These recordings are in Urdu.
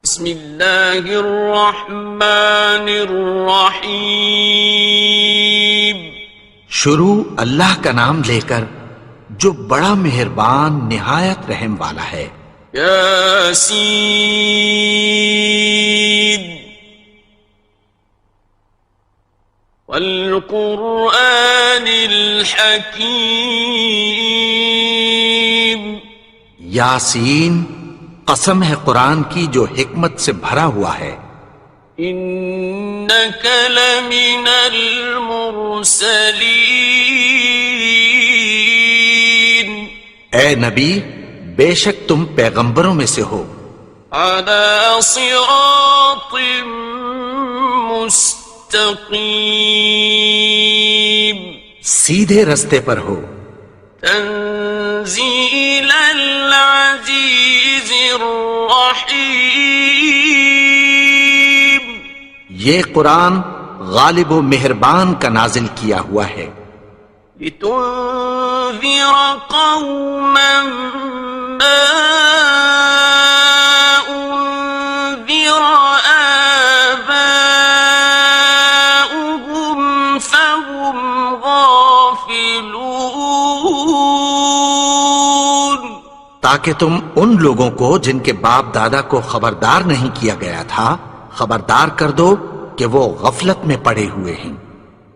بسم اللہ الرحمن الرحیم۔ شروع اللہ کا نام لے کر جو بڑا مہربان نہایت رحم والا ہے۔ یاسین والقرآن الحکیم۔ یاسین، قسم ہے قرآن کی جو حکمت سے بھرا ہوا ہے۔ انک لمن المرسلین۔ اے نبی، بے شک تم پیغمبروں میں سے ہو۔ علی صراط مستقیم۔ سیدھے رستے پر ہو۔ تنزیل العزیز الرحیم۔ یہ قرآن غالب و مہربان کا نازل کیا ہوا ہے۔ لتنذر قوما ما انذر آباؤهم فهم غافلون۔ تاکہ تم ان لوگوں کو جن کے باپ دادا کو خبردار نہیں کیا گیا تھا خبردار کر دو کہ وہ غفلت میں پڑے ہوئے ہیں۔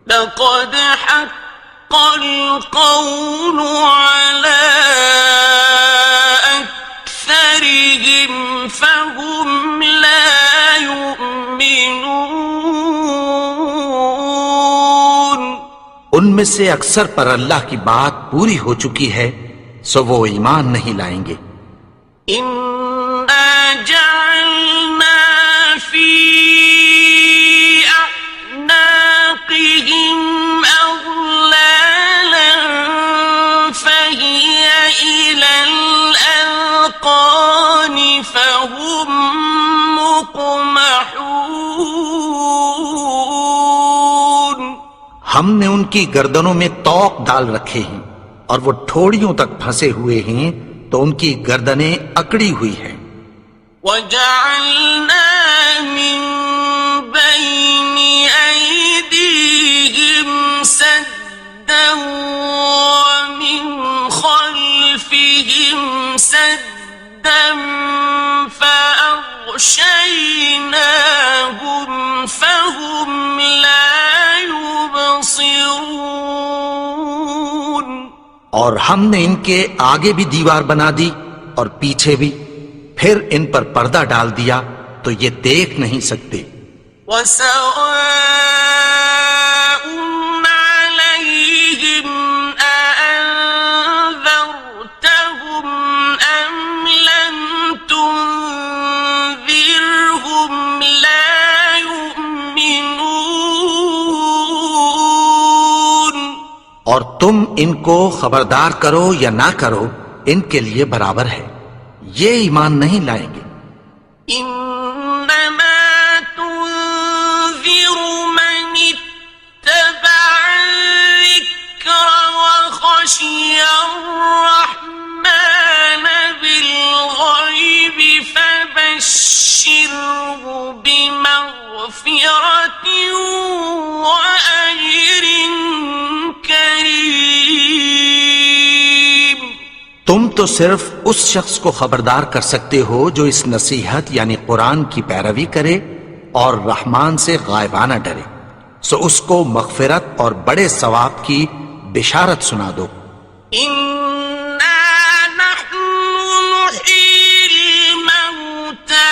لقد حق القول على أكثرهم فهم لا يؤمنون۔ ان میں سے اکثر پر اللہ کی بات پوری ہو چکی ہے سو وہ ایمان نہیں لائیں گے۔ إنا جعلنا في أعناقهم أغلالا فهي إلى الأذقان فهم مقمحون۔ ہم نے ان کی گردنوں میں طوق ڈال رکھے ہیں اور وہ ٹھوڑیوں تک پھنسے ہوئے ہیں تو ان کی گردنیں اکڑی ہوئی ہیں۔ وَجَعَلْنَا مِن بَيْنِ أَيْدِيهِمْ سَدًّا وَمِنْ خَلْفِهِمْ سَدًّا فَأَغْشَيْنَاهُمْ فَهُمْ لَا يُبْصِرُونَ۔ اور ہم نے ان کے آگے بھی دیوار بنا دی اور پیچھے بھی، پھر ان پر پردہ ڈال دیا تو یہ دیکھ نہیں سکتے۔ وَسَوَاءٌ عَلَيْهِمْ أَأَنذَرْتَهُمْ أَمْ لَمْ تُنذِرْهُمْ لَا يُؤْمِنُونَ۔ اور تم ان کو خبردار کرو یا نہ کرو ان کے لیے برابر ہے، یہ ایمان نہیں لائیں گے۔ إنما تنذر من اتبع الذكر وخشي الرحمن بالغيب فبشره بمغفرة وأجر كريم۔ تم تو صرف اس شخص کو خبردار کر سکتے ہو جو اس نصیحت یعنی قرآن کی پیروی کرے اور رحمان سے غائبانہ ڈرے، سو اس کو مغفرت اور بڑے ثواب کی بشارت سنا دو۔ إنا نحن نحيي الموتى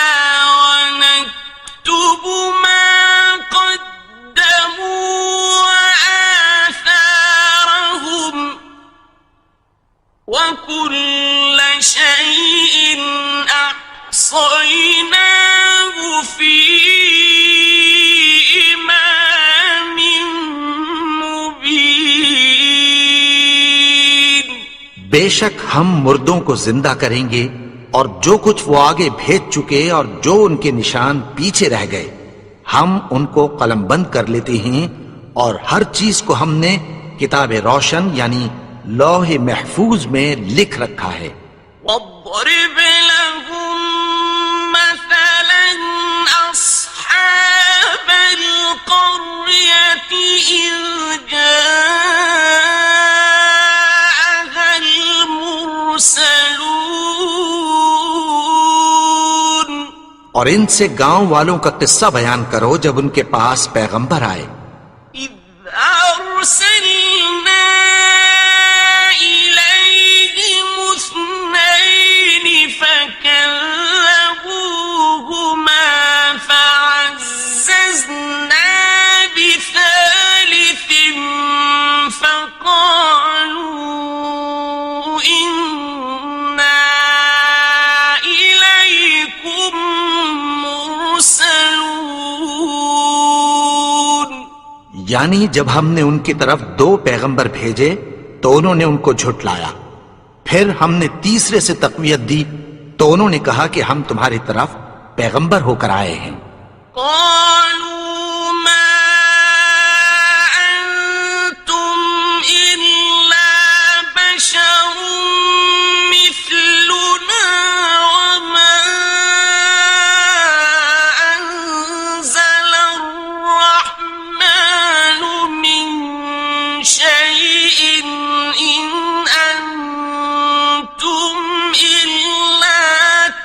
ونكتب ما قدموا وآثارهم وكل شيء أحصيناه في إمام مبين۔ بے شک ہم مردوں کو زندہ کریں گے اور جو کچھ وہ آگے بھیج چکے اور جو ان کے نشان پیچھے رہ گئے ہم ان کو قلم بند کر لیتے ہیں، اور ہر چیز کو ہم نے کتاب روشن یعنی لوح محفوظ میں لکھ رکھا ہے۔ واضرب لهم مثلا اور ان سے گاؤں والوں کا قصہ بیان کرو جب ان کے پاس پیغمبر آئے. إذ أرسلنا إليهم اثنين فكذبوهما فعززنا بثالث فقالوا إنا إليكم مرسلون. یعنی جب ہم نے ان کی طرف 2 پیغمبر بھیجے تو انہوں نے ان کو جھٹلایا. پھر ہم نے تیسرے سے تقویت دی تو انہوں نے کہا کہ ہم تمہاری طرف پیغمبر ہو کر آئے ہیں. قالوا ما أنتم إلا بشر مثلنا وما أنزل الرحمن من شيء إن أنتم إلا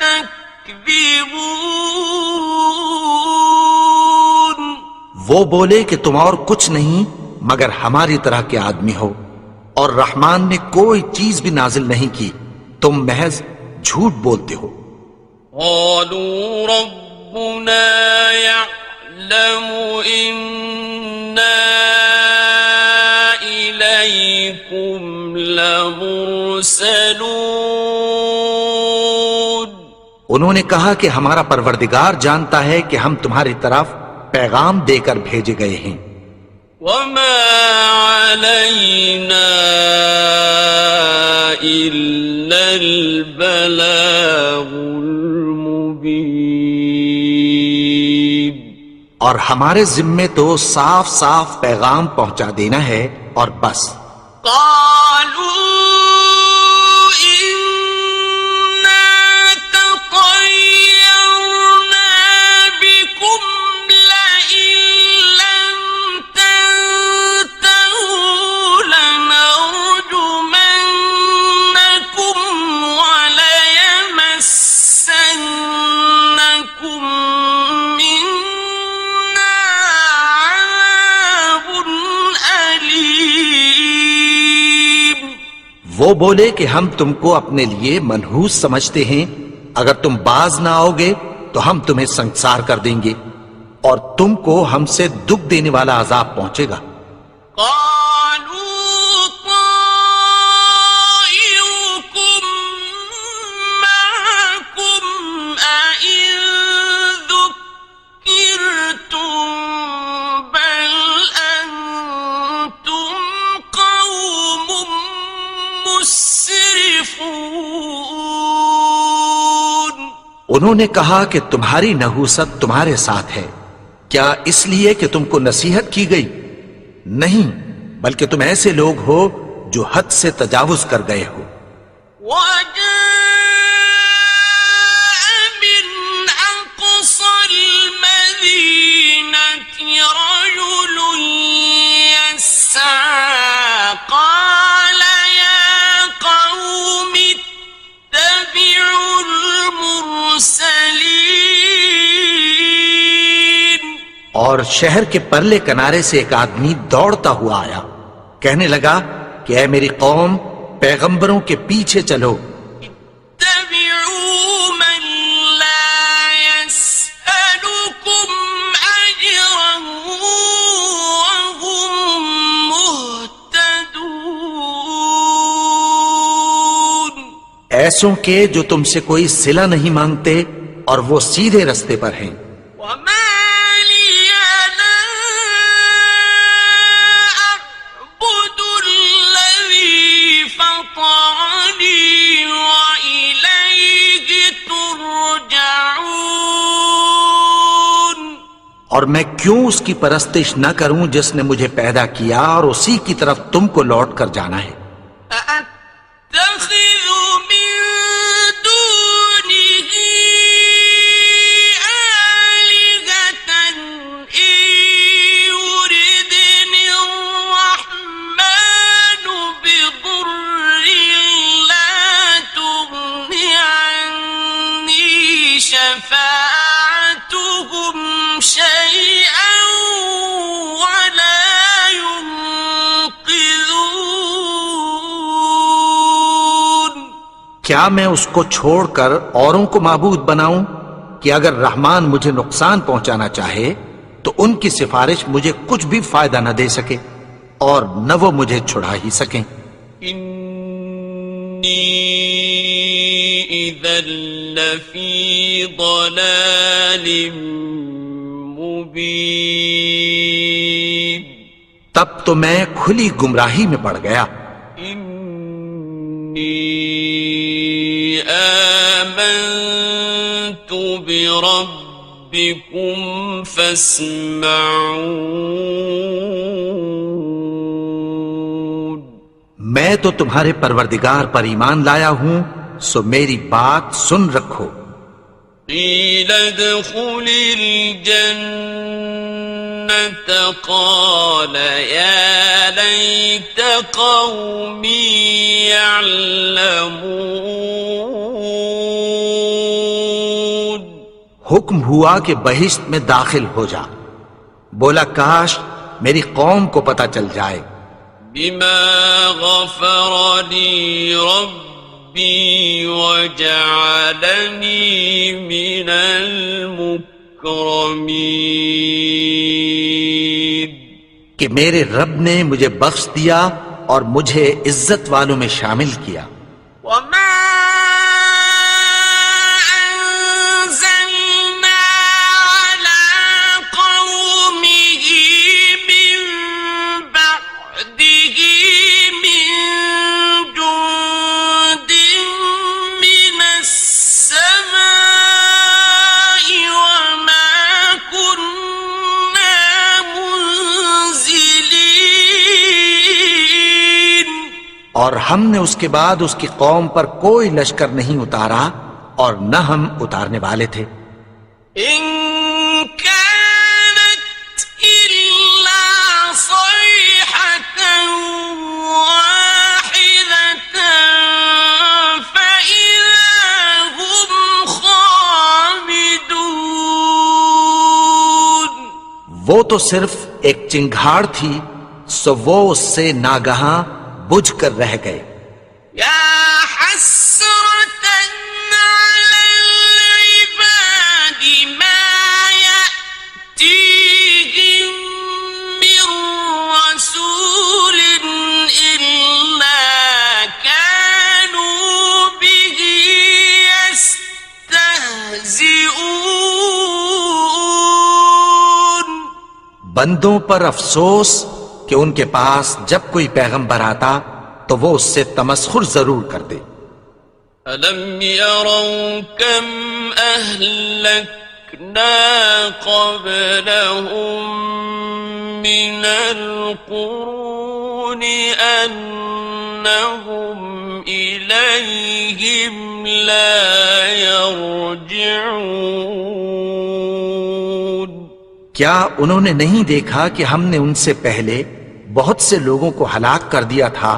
تكذبون. وہ بولے کہ تم اور کچھ نہیں مگر ہماری طرح کے آدمی ہو اور رحمان نے کوئی چیز بھی نازل نہیں کی، تم محض جھوٹ بولتے ہو. قالوا ربنا يعلم إنا إليكم لمرسلون. انہوں نے کہا کہ ہمارا پروردگار جانتا ہے کہ ہم تمہاری طرف پیغام دے کر بھیجے گئے ہیں. وما علينا إلا البلاغ المبين. اور ہمارے ذمے تو صاف صاف پیغام پہنچا دینا ہے اور بس. قالوا إنا تطيرنا بكم لئن لم تنتهوا لنرجمنكم وليمسنكم منا عذاب أليم. وہ بولے کہ ہم تم کو اپنے لیے منحوس سمجھتے ہیں، اگر تم باز نہ آؤ گے تو ہم تمہیں سنسار کر دیں گے اور تم کو ہم سے دکھ دینے والا عذاب پہنچے گا. قالوا طائركم معكم أئن ذكرتم بل أنتم قوم مسرفون. انہوں نے کہا کہ تمہاری نحوست تمہارے ساتھ ہے، کیا اس لیے کہ تم کو نصیحت کی گئی؟ نہیں، بلکہ تم ایسے لوگ ہو جو حد سے تجاوز کر گئے ہو. وجاء من أقصى المدينة رجل يسعى قال يا قوم اتبعوا المرسلين. اور شہر کے پرلے کنارے سے ایک آدمی دوڑتا ہوا آیا، کہنے لگا کہ اے میری قوم، پیغمبروں کے پیچھے چلو. اتبعوا من لا يسألكم أجرا وهم مهتدون. ایسوں کے جو تم سے کوئی صلہ نہیں مانگتے اور وہ سیدھے رستے پر ہیں. وما لي لا أعبد الذي فطرني وإليه ترجعون. اور میں کیوں اس کی پرستش نہ کروں جس نے مجھے پیدا کیا اور اسی کی طرف تم کو لوٹ کر جانا ہے. أأتخذ من دونه آلهة إن يردني الرحمن بضر لا تغن عني شفاعتهم کیا میں اس کو چھوڑ کر اوروں کو معبود بناؤں کہ اگر رحمان مجھے نقصان پہنچانا چاہے تو ان کی سفارش مجھے کچھ بھی فائدہ نہ دے سکے اور نہ وہ مجھے چھڑا ہی سکیں۔ انی اذا لفی ضلال مبین، تب تو میں کھلی گمراہی میں پڑ گیا۔ انی آمنت بربکم فاسمعون، میں تو تمہارے پروردگار پر ایمان لایا ہوں، سو میری بات سن رکھو۔ قیل ادخل الجنة قال یا لیت قومی یعلمون، حکم ہوا کہ بہشت میں داخل ہو جا، بولا کاش میری قوم کو پتہ چل جائے۔ بما غفر لی ربی وجعلنی من المکرمین، کہ میرے رب نے مجھے بخش دیا اور مجھے عزت والوں میں شامل کیا۔ وما أنزلنا على قومه من بعده من جند من السماء وما كنا منزلين، اور ہم نے اس کے بعد اس کی قوم پر کوئی لشکر نہیں اتارا اور نہ ہم اتارنے والے تھے۔ إن كانت إلا صيحة واحدة فإذا هم خامدون، وہ تو صرف ایک چنگھاڑ تھی، سو وہ اس سے ناگہاں بجھ کر رہ گئے۔ يا حسرة على العباد ما يأتيهم من رسول إلا كانوا به يستهزئون، بندوں پر افسوس کہ ان کے پاس جب کوئی پیغمبر آتا تو وہ اس سے تمسخر ضرور کرتے۔ أَلَمْ يَرَوْا كَمْ أَهْلَكْنَا قَبْلَهُمْ مِنَ الْقُرُونِ أَنَّهُمْ إِلَيْهِمْ لَا يَرْجِعُونَ، کیا انہوں نے نہیں دیکھا کہ ہم نے ان سے پہلے بہت سے لوگوں کو ہلاک کر دیا تھا،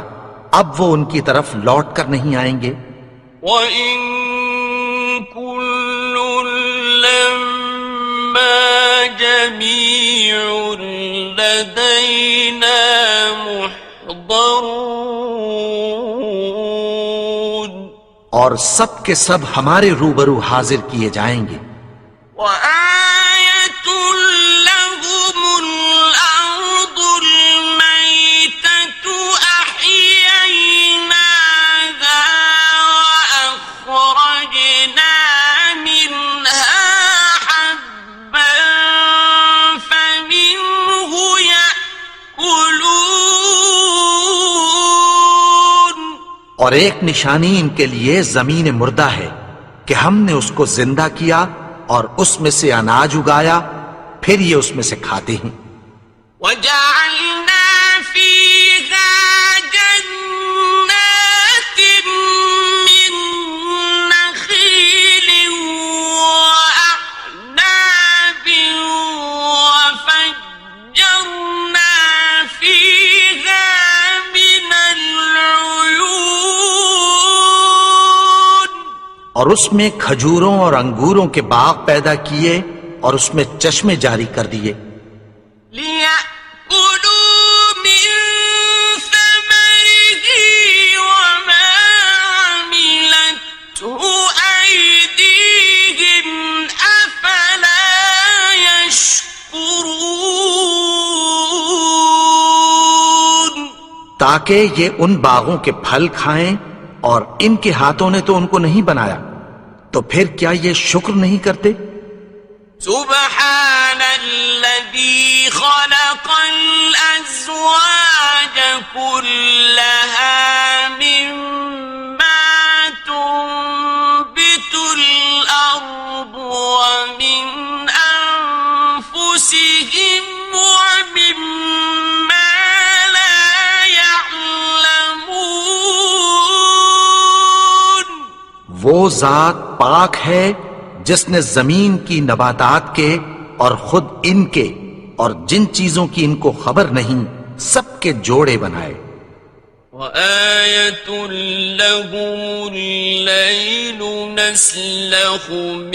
اب وہ ان کی طرف لوٹ کر نہیں آئیں گے۔ وَإِن كُلٌّ لَّمَّا جَمِيعٌ لَّدَيْنَا مُحْضَرُونَ، اور سب کے سب ہمارے روبرو حاضر کیے جائیں گے۔ وَآيَةٌ لَّهُمُ الْأَرْضُ الْمَيْتَةُ أَحْيَيْنَاهَا وَأَخْرَجْنَا مِنْهَا حَبًّا فَمِنْهُ يَأْكُلُونَ، اور ایک نشانی ان کے لیے زمین مردہ ہے کہ ہم نے اس کو زندہ کیا اور اس میں سے اناج اگایا، پھر یہ اس میں سے کھاتے ہیں۔ وَجَعَلْنَا فِيهَا جَنَّاتٍ مِّن نَّخِيلٍ وَأَعْنَابٍ وَفَجَّرْنَا فِيهَا مِنَ الْعُيُونِ، اور اس میں کھجوروں اور انگوروں کے باغ پیدا کیے اور اس میں چشمے جاری کر دیے۔ لِيَأْكُلُوا مِن ثَمَرِهِ وَمَا عَمِلَتْهُ تاکہ یہ ان باغوں کے پھل کھائیں، اور ان کے ہاتھوں نے تو ان کو نہیں بنایا، تو پھر کیا یہ شکر نہیں کرتے؟ سبحان الذي خلق الأزواج كلها مما تنبت الأرض ومن أنفسهم ومما لا يعلمون. وہ ذات پاک ہے جس نے زمین کی نباتات کے اور خود ان کے اور جن چیزوں کی ان کو خبر نہیں سب کے جوڑے بنائے. وَآيَةٌ لَهُمُ اللَّيْلُ نَسْلَخُ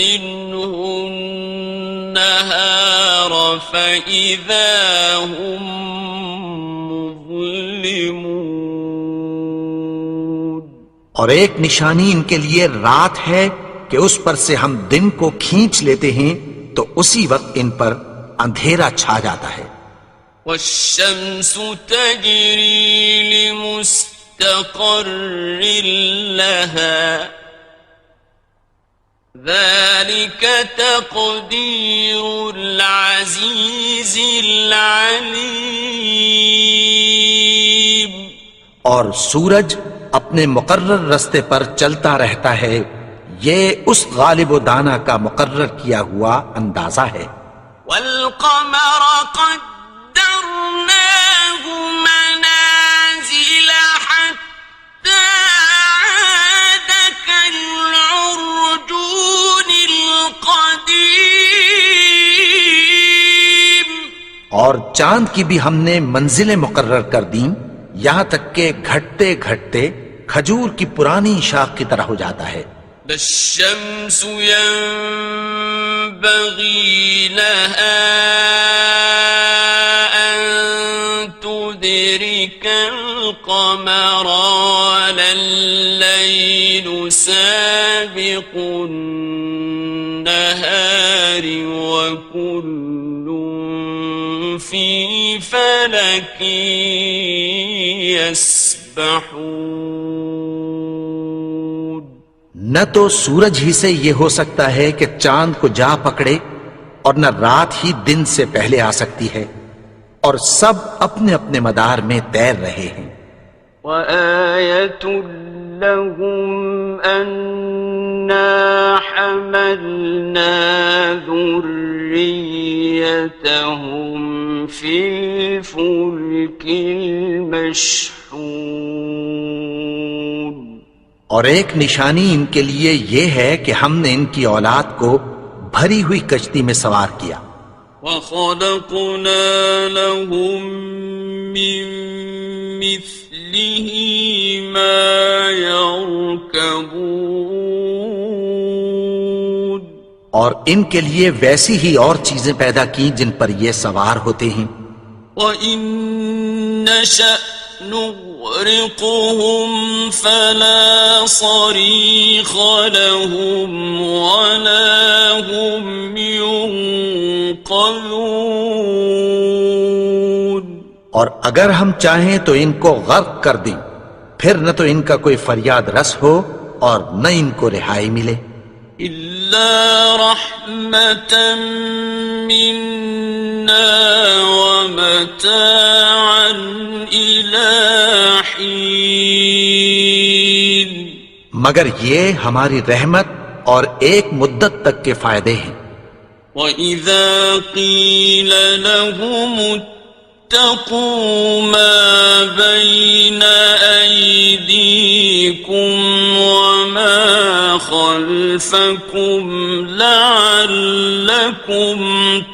مِنْهُ النَّهَارَ فَإِذَا هُمْ مُظْلِمُونَ. اور ایک نشانی ان کے لیے رات ہے کہ اس پر سے ہم دن کو کھینچ لیتے ہیں تو اسی وقت ان پر اندھیرا چھا جاتا ہے. وَالشَّمْسُ تَجْرِي لِمُسْتَقَرٍّ لَهَا ذَلِكَ تَقْدِيرُ الْعَزِيزِ الْعَلِيمِ. اور سورج اپنے مقرر رستے پر چلتا رہتا ہے، یہ اس غالب و دانا کا مقرر کیا ہوا اندازہ ہے. وَالْقَمَرَ قَدَّرْنَاهُ مَنَازِلَ حَتَّى عَادَ كَالْعُرْجُونِ الْقَدِيمِ. اور چاند کی بھی ہم نے منزلیں مقرر کر دیں، یہاں تک کہ گھٹتے گھٹتے کھجور کی پرانی شاخ کی طرح ہو جاتا ہے. لا الشمس ينبغي لها أن تدرك القمر ولا الليل سابق النهار وكل في فلك يسبحون. نہ تو سورج ہی سے یہ ہو سکتا ہے کہ چاند کو جا پکڑے، اور نہ رات ہی دن سے پہلے آ سکتی ہے، اور سب اپنے اپنے مدار میں تیر رہے ہیں. وَآيَةٌ لَهُمْ أَنَّا حَمَلْنَا ذُرِّيَّتَهُمْ فِي الْفُلْكِ الْمَشْحُونِ. اور ایک نشانی ان کے لیے یہ ہے کہ ہم نے ان کی اولاد کو بھری ہوئی کشتی میں سوار کیا. وَخَلَقْنَا لَهُم مِّن مِّثْلِهِ مَا يَرْكَبُونَ. اور ان کے لیے ویسی ہی اور چیزیں پیدا کی جن پر یہ سوار ہوتے ہیں. وَإِن نَّشَأْ نُغْرِقْهُمْ فَلَا صَرِيخَ لَهُمْ وَلَا هُمْ يُنقَذُونَ. اور اگر ہم چاہیں تو ان کو غرق کر دیں، پھر نہ تو ان کا کوئی فریاد رس ہو اور نہ ان کو رہائی ملے. إِلَّا رَحْمَةً مِّنَّا وَمَتَاعًا إِلَىٰ حِينٍ. مگر یہ ہماری رحمت اور ایک مدت تک کے فائدے ہیں. وَإِذَا قِيلَ لَهُمُ اتَّقُوا مَا بَيْنَ أَيْدِيكُمْ وَمَا خَلْفَكُمْ لَعَلَّكُمْ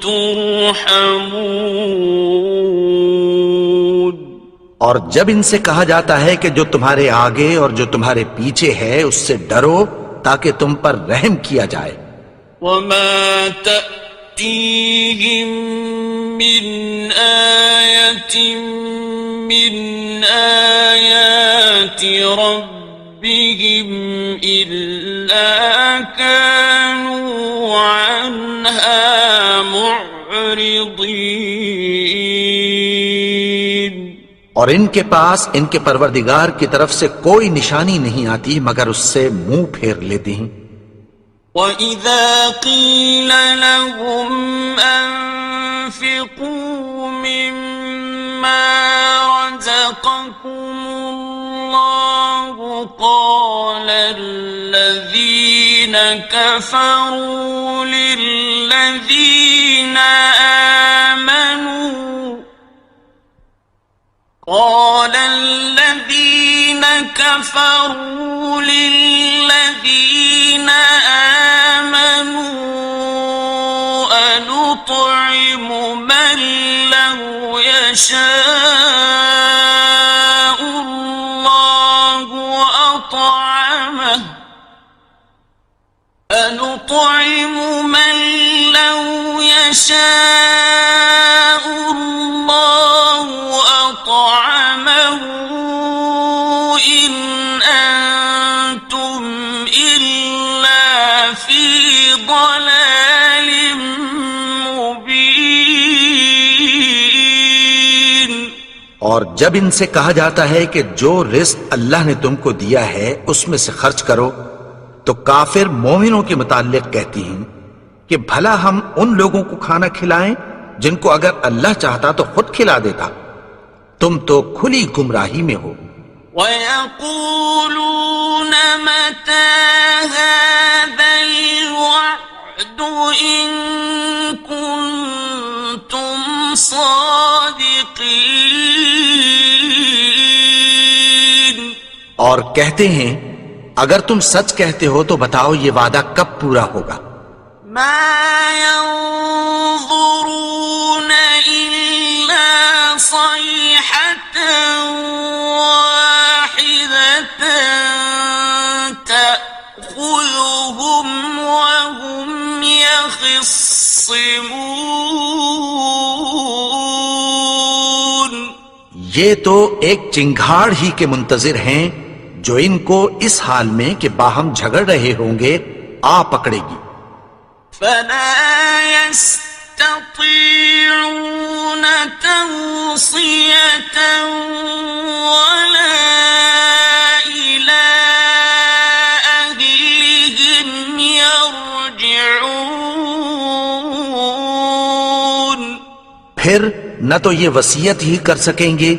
تُرْحَمُونَ. اور جب ان سے کہا جاتا ہے کہ جو تمہارے آگے اور جو تمہارے پیچھے ہے اس سے ڈرو تاکہ تم پر رحم کیا جائے. وَمَا تَأْتِيهِم مِّنْ آيَةٍ مِّنْ آيَاتِ رَبِّهِمْ إِلَّا كَانُوا عَنْهَا مُعْرِضِينَ. اور ان کے پاس ان کے پروردگار کی طرف سے کوئی نشانی نہیں آتی مگر اس سے منہ پھیر لیتے ہیں۔ وَإِذَا قِيلَ لَهُمْ أَنفِقُوا مِمَّا رَزَقَكُمُ اللَّهُ قَالَ الَّذِينَ كَفَرُوا لِلَّذِينَ آمنوا أنطعم من لو يشاء الله أطعمه أنطعم من لو يشاء الله أطعمه إن أنتم إلا في ضلال مبين۔ اور جب ان سے کہا جاتا ہے کہ جو رزق اللہ نے تم کو دیا ہے اس میں سے خرچ کرو، تو کافر مومنوں کے متعلق کہتی ہیں کہ بھلا ہم ان لوگوں کو کھانا کھلائیں جن کو اگر اللہ چاہتا تو خود کھلا دیتا، تم تو کھلی گمراہی میں ہو۔ وَيَقُولُونَ مَتَى هَذَا الْوَعْدُ إِن كُنتُمْ صَادِقِينَ۔ اور کہتے ہیں اگر تم سچ کہتے ہو تو بتاؤ یہ وعدہ کب پورا ہوگا۔ مَا يَنظُرُونَ إِلَّا صَيْحَةً وَاحِدَةً تَأْخُذُهُمْ وَهُمْ يَخِصِّمُونَ۔ یہ تو ایک چنگھاڑ ہی کے منتظر ہیں جو ان کو اس حال میں کہ باہم جھگڑ رہے ہوں گے آ پکڑے گی۔ فَلَا يَسْتَطِيعُونَ تَوْصِيَةً وَلَا إِلَىٰ أَهْلِهِمْ يَرْجِعُونَ۔ پھر نہ تو یہ وصیت ہی کر سکیں گے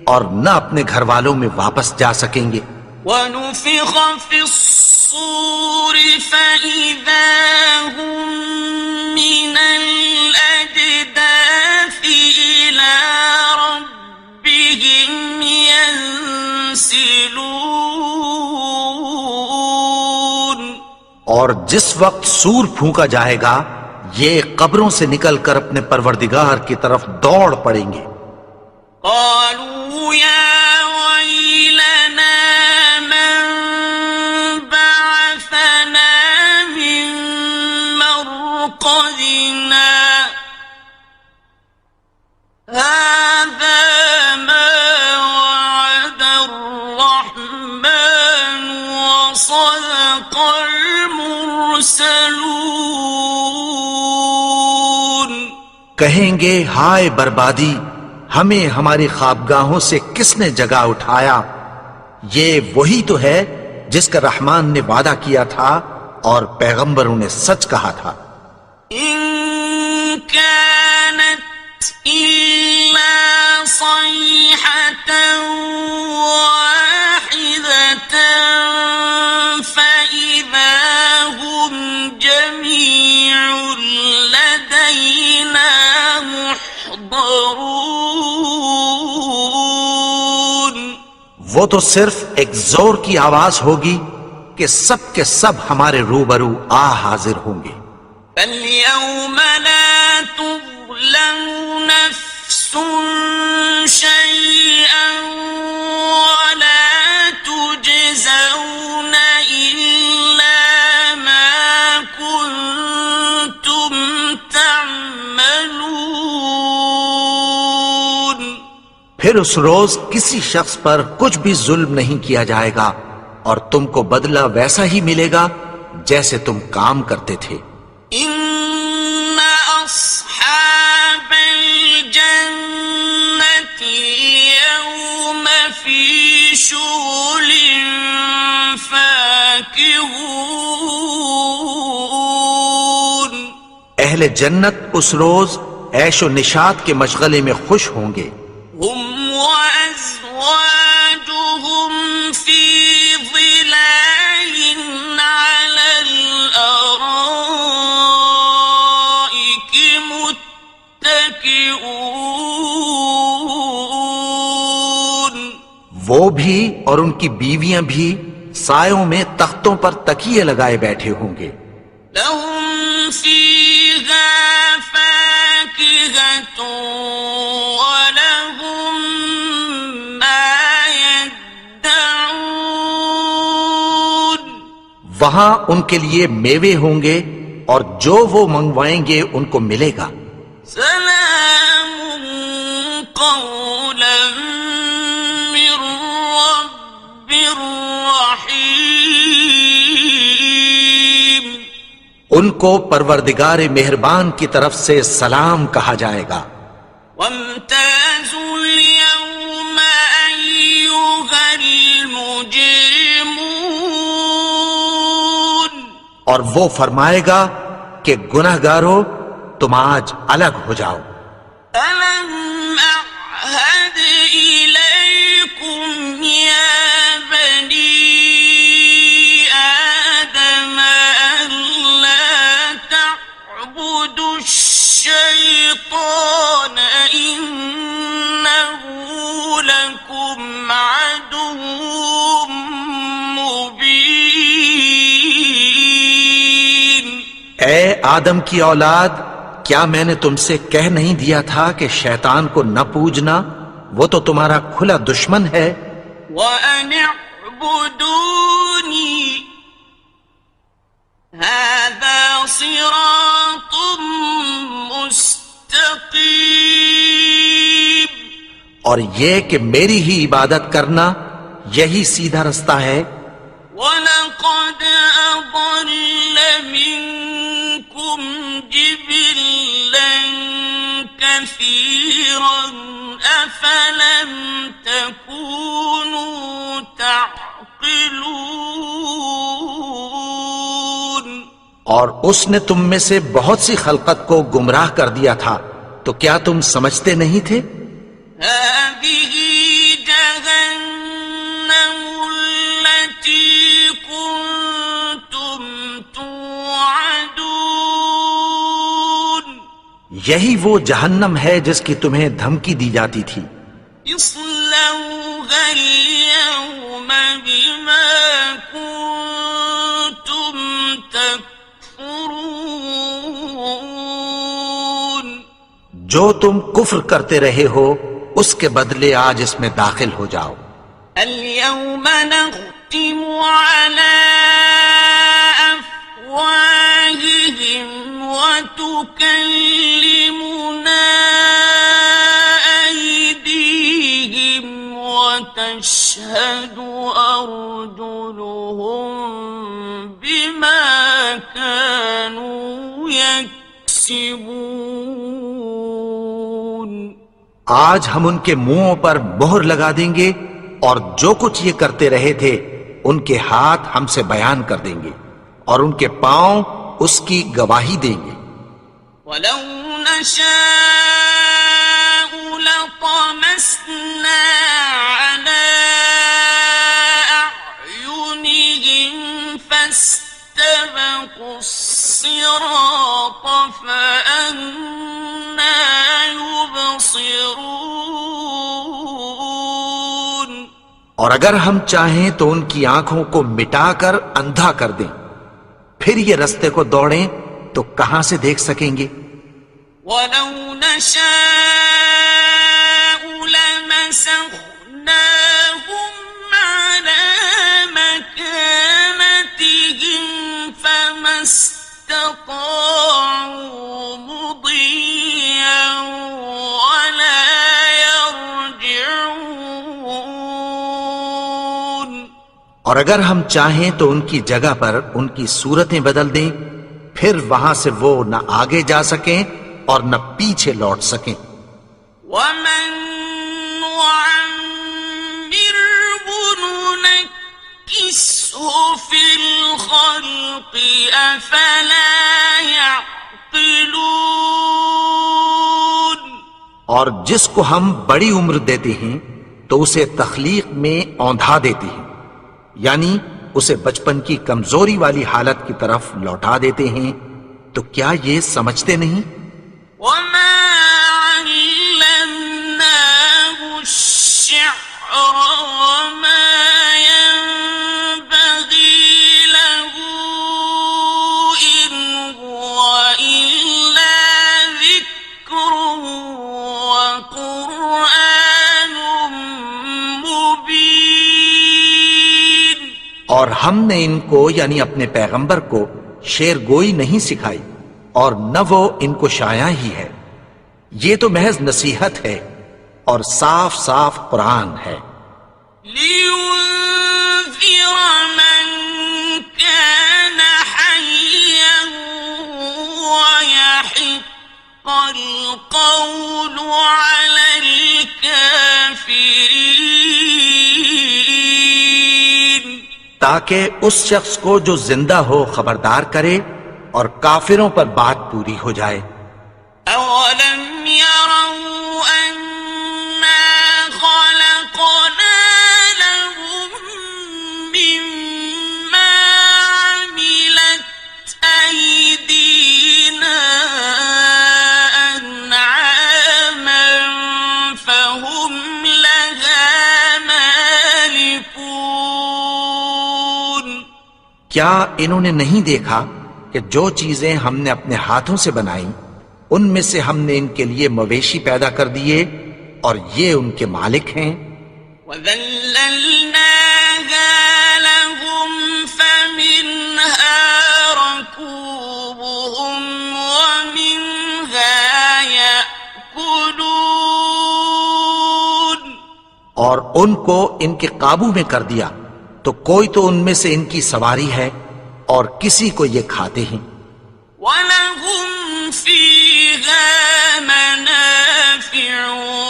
اور نہ اپنے گھر والوں میں واپس جا سکیں گے۔ وَنُفِخَ فِي الصُّورِ فَإِذَا هُم مِّنَ الْأَجْدَاثِ إِلَىٰ رَبِّهِمْ يَنسِلُونَ۔ اور جس وقت سور پھونکا جائے گا یہ قبروں سے نکل کر اپنے پروردگار کی طرف دوڑ پڑیں گے۔ قالوا يا ويلنا من بعثنا من مرقدنا هذا ما وعد الرحمن وصدق المرسلون۔ کہیں گے ہائے بربادی، ہمیں ہماری خوابگاہوں سے کس نے جگا اٹھایا؟ یہ وہی تو ہے جس کا رحمان نے وعدہ کیا تھا اور پیغمبروں نے سچ کہا تھا۔ إن كانت إلا صيحة واحدة فإذا هم جميع لدينا محضرون۔ وہ تو صرف ایک زور کی آواز ہوگی کہ سب کے سب ہمارے روبرو آ حاضر ہوں گے۔ فَالْيَوْمَ لَا تُظْلَمُ نَفْسٌ شَيْئًا وَلَا تُجْزَوْنَ إِلَّا مَا كُنتُمْ تَعْمَلُونَ۔ پھر اس روز کسی شخص پر کچھ بھی ظلم نہیں کیا جائے گا اور تم کو بدلہ ویسا ہی ملے گا جیسے تم کام کرتے تھے۔ إِنَّ أَصْحَابَ الْجَنَّةِ الْيَوْمَ لفی شغل فاکہون. اہل جنت اس روز عیش و نشاط کے مشغلے میں خوش ہوں گے. هم وأزواجهم في ظلال على الأرائك متكئون. وہ بھی اور ان کی بیویاں بھی سایوں میں تختوں پر تکیے لگائے بیٹھے ہوں گے. لهم فيها فاكهة ولهم ما يدعون. وہاں ان کے لیے میوے ہوں گے اور جو وہ منگوائیں گے ان کو ملے گا. سلام قولا من رب رحیم. ان کو پروردگار مہربان کی طرف سے سلام کہا جائے گا. وامتازوا اليوم أيها المجرمون. اور وہ فرمائے گا کہ گناہگارو تم آج الگ ہو جاؤ. ألم أعهد إليكم يا بني آدم ألا تعبدوا الشيطان إنه لكم عدو مبين. اے آدم کی اولاد، کیا میں نے تم سے کہہ نہیں دیا تھا کہ شیطان کو نہ پوجنا؟ وہ تو تمہارا کھلا دشمن ہے. وَأَنِ اعْبُدُونِي هَذَا صِرَاطٌ مُسْتَقِيمٌ. اور یہ کہ میری ہی عبادت کرنا یہی سیدھا رستہ ہے. وَلَقَدْ أَضَلَّ مِنكُمْ جِبِلًّا كَثِيرًا أَفَلَمْ تَكُونُوا تَعْقِلُونَ. اور اس نے تم میں سے بہت سی خلقت کو گمراہ کر دیا تھا، تو کیا تم سمجھتے نہیں تھے؟ هذه جهنم التي كنتم توعدون. یہی وہ جہنم ہے جس کی تمہیں دھمکی دی جاتی تھی. اصلوها اليوم بما كنتم تكفرون. جو تم کفر کرتے رہے ہو اس کے بدلے آج اس میں داخل ہو جاؤ. اليوم نختم على أفواههم وتكلمنا أيديهم وتشهد أرجلهم بما كانوا يكسبون. آج ہم ان کے منہوں پر مہر لگا دیں گے اور جو کچھ یہ کرتے رہے تھے ان کے ہاتھ ہم سے بیان کر دیں گے اور ان کے پاؤں اس کی گواہی دیں گے. ولو نشاء لطمسنا على أعينهم فاستبقوا الصراط فأنى يبصرون. اور اگر ہم چاہیں تو ان کی آنکھوں کو مٹا کر اندھا کر دیں، پھر یہ رستے کو دوڑیں تو کہاں سے دیکھ سکیں گے؟ ولو نشاء لمسخناهم على مكانتهم فما استطاعوا مضيا ولا يرجعون. اور اگر ہم چاہیں تو ان کی جگہ پر ان کی صورتیں بدل دیں، پھر وہاں سے وہ نہ آگے جا سکیں اور نہ پیچھے لوٹ سکیں. ومن نعمره ننكسه في الخلق أفلا يعقلون. اور جس کو ہم بڑی عمر دیتے ہیں تو اسے تخلیق میں اوندھا دیتے ہیں، یعنی اسے بچپن کی کمزوری والی حالت کی طرف لوٹا دیتے ہیں، تو کیا یہ سمجھتے نہیں؟ وما علمناه الشعر وما ينبغي له إن هو إلا ذكر وقرآن مبين. اور ہم نے ان کو یعنی اپنے پیغمبر کو شعر گوئی نہیں سکھائی، اور نہ وہ ان کو شایع ہی ہے، یہ تو محض نصیحت ہے اور صاف صاف قرآن ہے. لينذر من كان حيا ويحق القول على الكافرين. تاکہ اس شخص کو جو زندہ ہو خبردار کرے اور کافروں پر بات پوری ہو جائے. أولم يروا أنا خلقنا لهم مما عملت أيدينا أنعاما فهم لها مالكون. کیا انہوں نے نہیں دیکھا کہ جو چیزیں ہم نے اپنے ہاتھوں سے بنائیں ان میں سے ہم نے ان کے لیے مویشی پیدا کر دیے اور یہ ان کے مالک ہیں. وَذَلَّلْنَاهَا لَهُمْ فَمِنْهَا رَكُوبُهُمْ وَمِنْهَا يَأْكُلُونَ. اور ان کو ان کے قابو میں کر دیا تو کوئی تو ان میں سے ان کی سواری ہے اور کسی کو یہ کھاتے ہیں. وَلَهُمْ فِيهَا مَنَافِعُ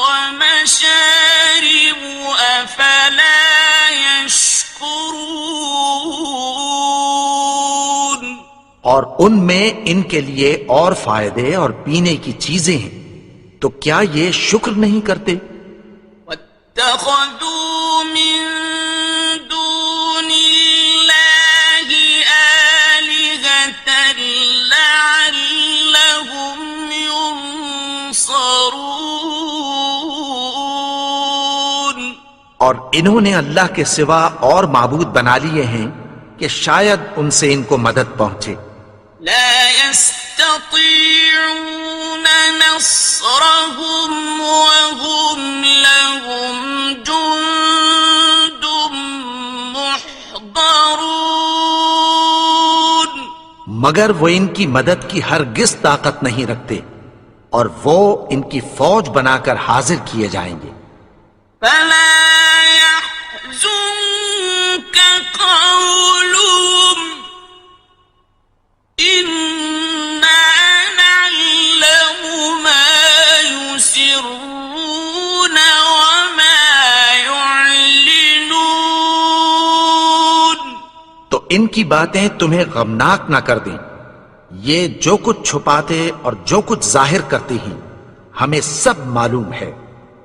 وَمَشَارِبُ أَفَلَا يَشْكُرُونَ. اور ان میں ان کے لیے اور فائدے اور پینے کی چیزیں ہیں، تو کیا یہ شکر نہیں کرتے؟ وَاتَّخَذُوا مِن دُونِ اللَّهِ آلِهَةً لَعَلَّهُمْ يُنصَرُونَ. اور انہوں نے اللہ کے سوا اور معبود بنا لیے ہیں کہ شاید ان سے ان کو مدد پہنچے. لا يستطيعون نصرهم وهم لهم جند محضرون. مگر وہ ان کی مدد کی ہرگز طاقت نہیں رکھتے اور وہ ان کی فوج بنا کر حاضر کیے جائیں گے. فلا يحزنك قولهم إنا نعلم ما يسرون وما يعلنون. تو ان کی باتیں تمہیں غمناک نہ کر دیں، یہ جو کچھ چھپاتے اور جو کچھ ظاہر کرتے ہیں ہمیں سب معلوم ہے.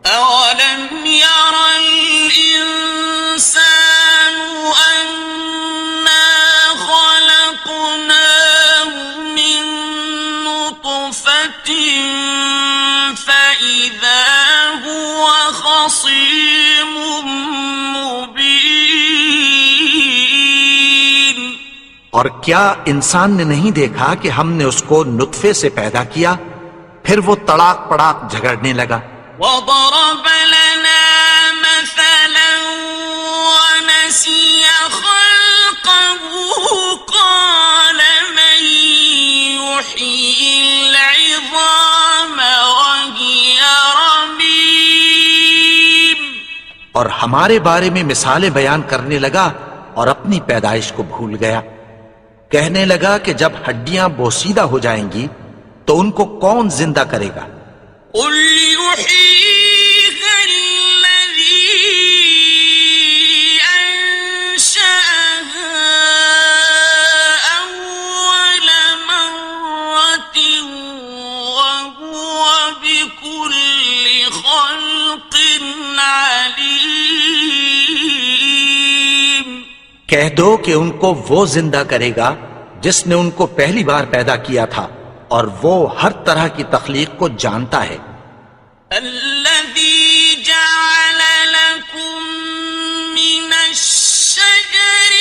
أولم ير الإنسان أنا خلقناه من نطفة فإذا هو خصيم مبين. اور کیا انسان نے نہیں دیکھا کہ ہم نے اس کو نطفے سے پیدا کیا، پھر وہ تڑاک پڑاک جھگڑنے لگا. وضرب لنا مثلا ونسي خلقه قال من يحيي العظام وهي رميم. اور ہمارے بارے میں مثالیں بیان کرنے لگا اور اپنی پیدائش کو بھول گیا. کہنے لگا کہ جب ہڈیاں بوسیدہ ہو جائیں گی تو ان کو کون زندہ کرے گا؟ قل يحييها الذي کہہ دو کہ ان کو وہ زندہ کرے گا جس نے ان کو پہلی بار پیدا کیا تھا، اور وہ ہر طرح کی تخلیق کو جانتا ہے۔ الذي جعل لكم من الشجر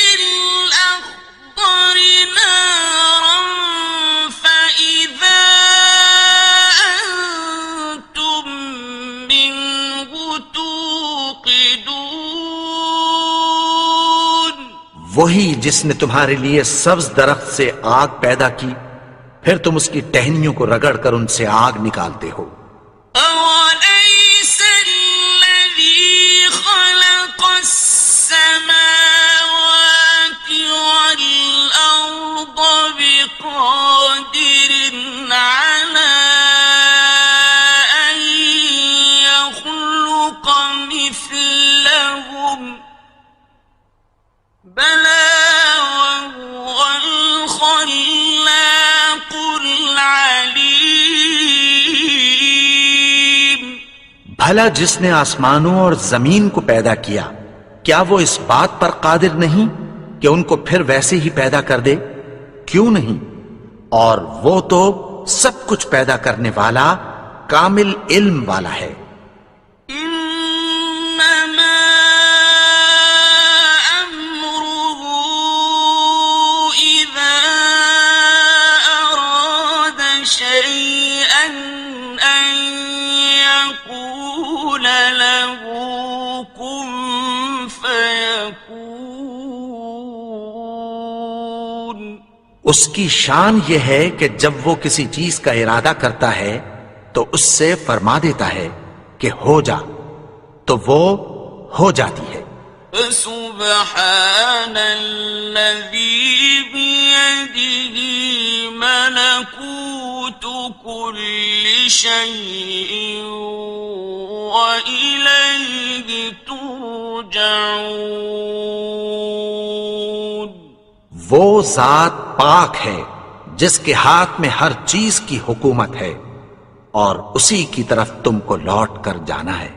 الأخضر نارا فإذا أنتم منه توقدون، وہی جس نے تمہارے لیے سبز درخت سے آگ پیدا کی، پھر تم اس کی ٹہنیوں کو رگڑ کر ان سے آگ نکالتے ہو۔ أوليس الذي خلق السماوات والأرض بقادر على أن يخلق مثلهم، بلى وهو الخلاق العليم۔ بھلا جس نے آسمانوں اور زمین کو پیدا کیا، کیا وہ اس بات پر قادر نہیں کہ ان کو پھر ویسے ہی پیدا کر دے؟ کیوں نہیں؟ اور وہ تو سب کچھ پیدا کرنے والا، کامل علم والا ہے۔ إنما أمره إذا أراد شيئا أن يقول له كن فيكون۔ اس کی شان یہ ہے کہ جب وہ کسی چیز کا ارادہ کرتا ہے تو اس سے فرما دیتا ہے کہ ہو جا، تو وہ ہو جاتی ہے۔ فسبحان الذي بيده ملكوت كل شيء وإليه ترجعون۔ وہ ذات پاک ہے جس کے ہاتھ میں ہر چیز کی حکومت ہے، اور اسی کی طرف تم کو لوٹ کر جانا ہے۔